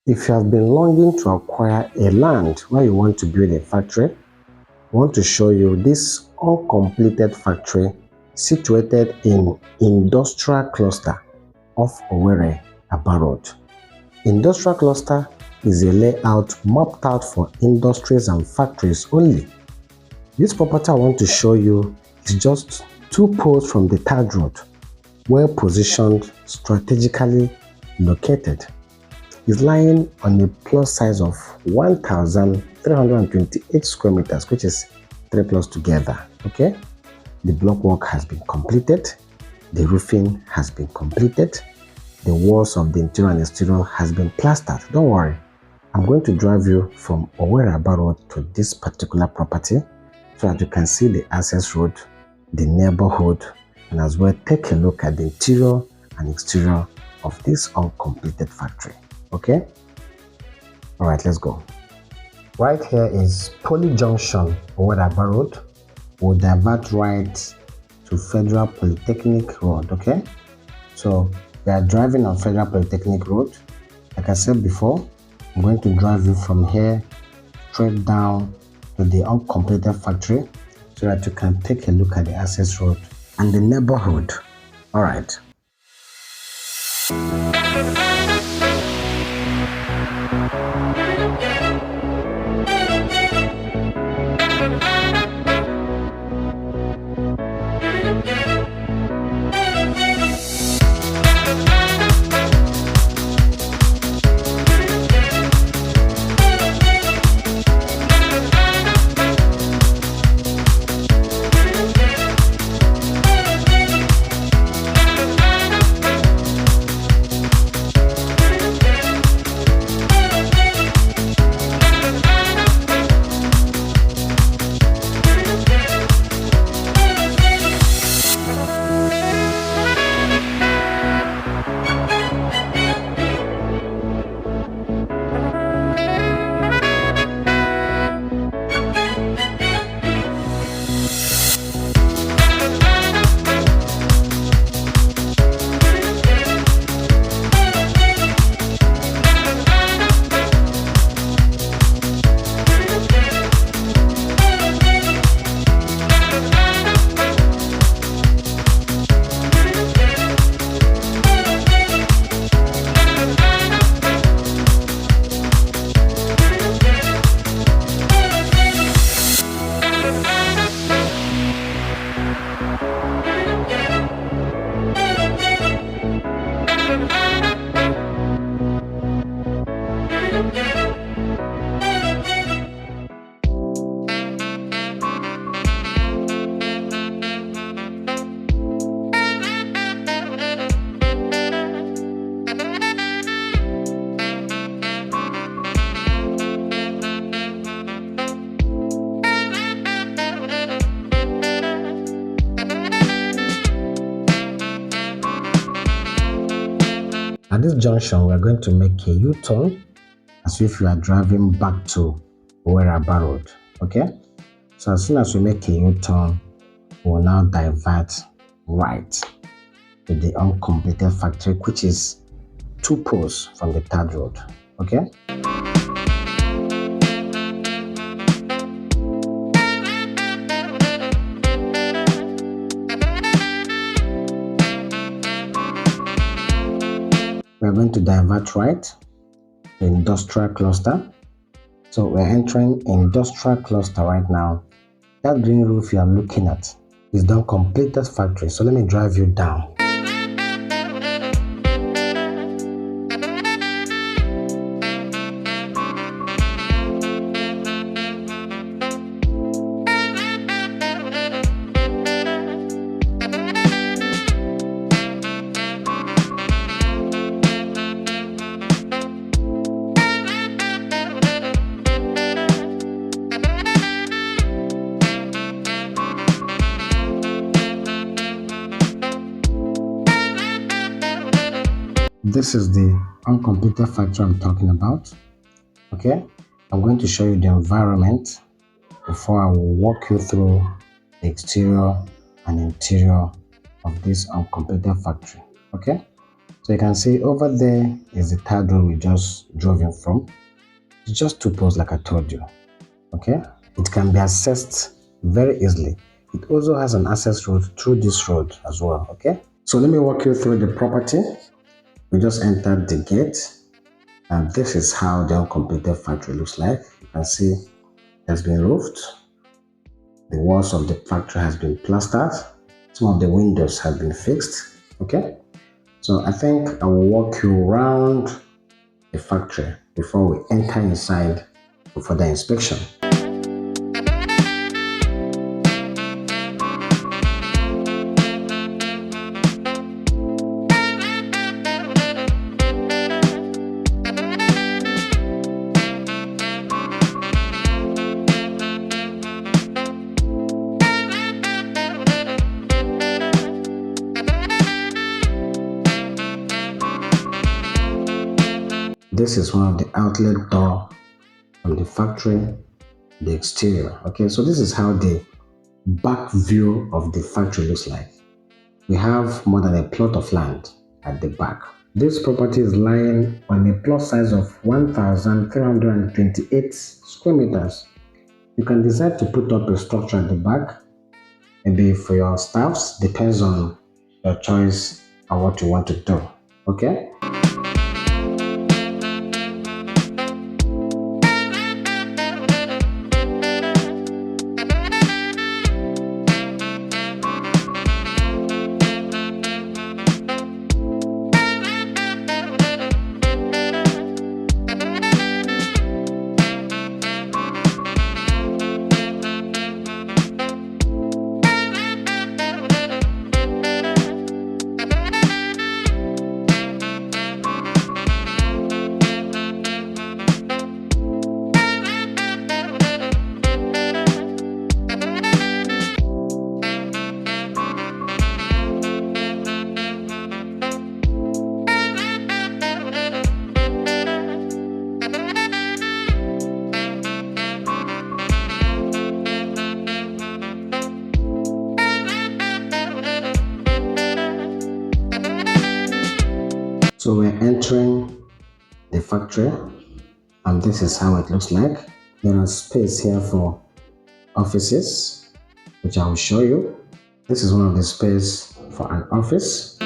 If you have been longing to acquire a land where you want to build a factory, I want to show you this uncompleted factory situated in Industrial Cluster of Owerri-Aba Road. Industrial Cluster is a layout mapped out for industries and factories only. This property I want to show you is just 2 poles from the third road, well positioned, strategically located. It's lying on a plot size of 1,328 square meters, which is 3 plots together. Okay, the block work has been completed, the roofing has been completed, the walls of the interior and exterior has been plastered. Don't worry, I'm going to drive you from Owerri-Aba Road to this particular property so that you can see the access road, the neighborhood, and as well take a look at the interior and exterior of this uncompleted factory. Okay, all right, let's go. Right here is Poly Junction, Owerri-Aba Road. We'll divert right to Federal Polytechnic Road. Okay, so we are driving on Federal Polytechnic Road. Like I said before, I'm going to drive you from here straight down to the uncompleted factory so that you can take a look at the access road and the neighborhood. All right. At this junction, we are going to make a U-turn as if you are driving back to Owerri-Aba Road. Okay, so as soon as we make a U-turn, we will now divert right to the uncompleted factory, which is 2 poles from the third road. Okay. We are going to divert right to Industrial Cluster. So we're entering Industrial Cluster right now. That green roof you are looking at is the uncompleted factory. So let me drive you down. This is the uncompleted factory I'm talking about. Okay, I'm going to show you the environment before I will walk you through the exterior and interior of this uncompleted factory. Okay, So you can see over there is the third road we just drove in from. It's just two poles like I told you. Okay, it can be accessed very easily. It also has an access road through this road as well. Okay, so let me walk you through the property. We just entered the gate, and this is how the uncompleted factory looks like. You can see it has been roofed. The walls of the factory has been plastered. Some of the windows have been fixed. Okay, so I think I will walk you around the factory before we enter inside for further inspection. This is one of the outlet door from the factory, the exterior. Okay, so this is how the back view of the factory looks like. We have more than a plot of land at the back. This property is lying on a plot size of 1,328 square meters. You can decide to put up a structure at the back, maybe for your staffs, depends on your choice and what you want to do. Okay. So we're entering the factory, and this is how it looks like. There is space here for offices, which I will show you. This is one of the space for an office.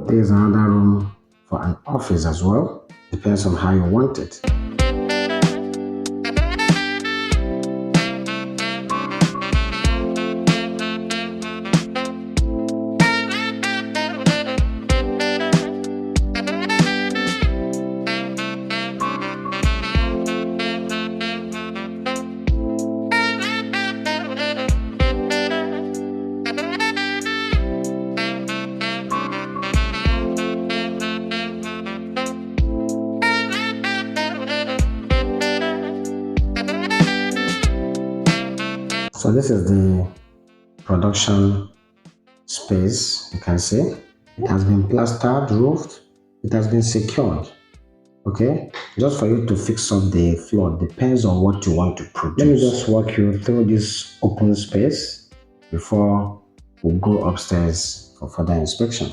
There is another room for an office as well. Depends on how you want it. So this is the production space. You can see it has been plastered, roofed, it has been secured. Okay, just for you to fix up the floor, depends on what you want to produce. Let me just walk you through this open space before we go upstairs for further inspection.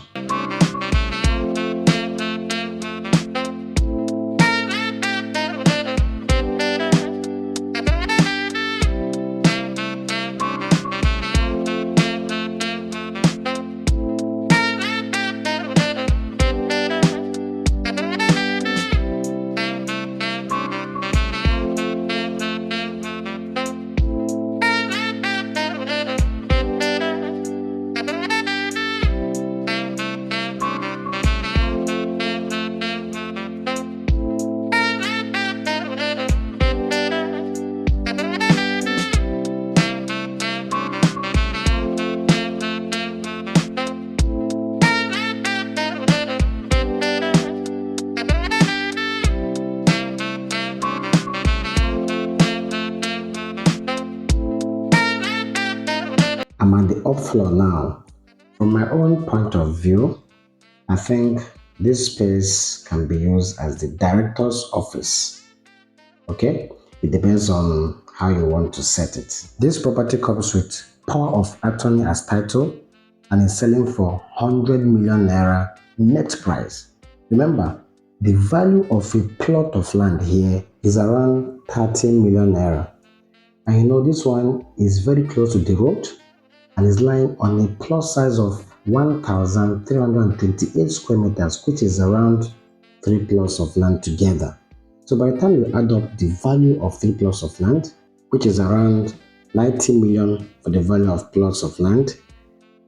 I'm at the up floor now. From my own point of view, I think this space can be used as the director's office. Okay, it depends on how you want to set it. This property comes with power of attorney as title and is selling for 100 million naira net price. Remember, the value of a plot of land here is around 30 million naira. And you know, this one is very close to the road and is lying on a plot size of 1,328 square meters, which is around 3 plots of land together. So by the time you add up the value of 3 plots of land, which is around 90 million for the value of plots of land,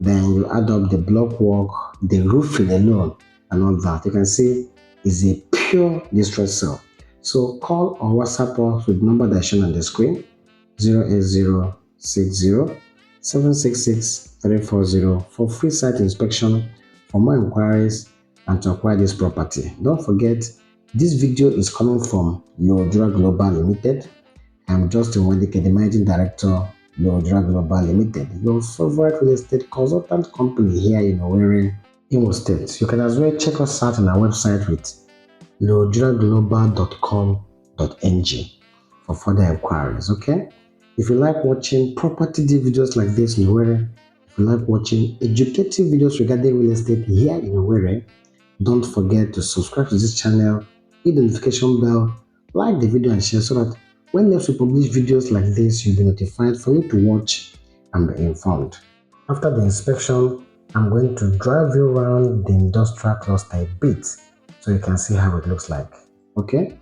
then you add up the block work, the roofing alone, and all that. You can see is a pure distress sale. So call or WhatsApp us with the number that's shown on the screen, 08060 766 340 for free site inspection, for more inquiries, and to acquire this property. Don't forget, this video is coming from Owerr-Aba Global Limited. I'm Justin Nwadike, the Managing Director, Owerr-Aba Global Limited, your favorite real estate consultant company here in Owerri, Imo State. You can as well check us out on our website with owerraglobal.com.ng for further inquiries, okay? If you like watching property videos like this in Owerri, if you like watching educative videos regarding real estate here in Owerri, don't forget to subscribe to this channel, hit the notification bell, like the video and share so that when next we publish videos like this, you'll be notified for you to watch and be informed. After the inspection, I'm going to drive you around the industrial cluster a bit so you can see how it looks like. Okay?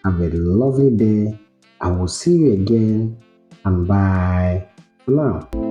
Have a lovely day. I will see you again and bye for now.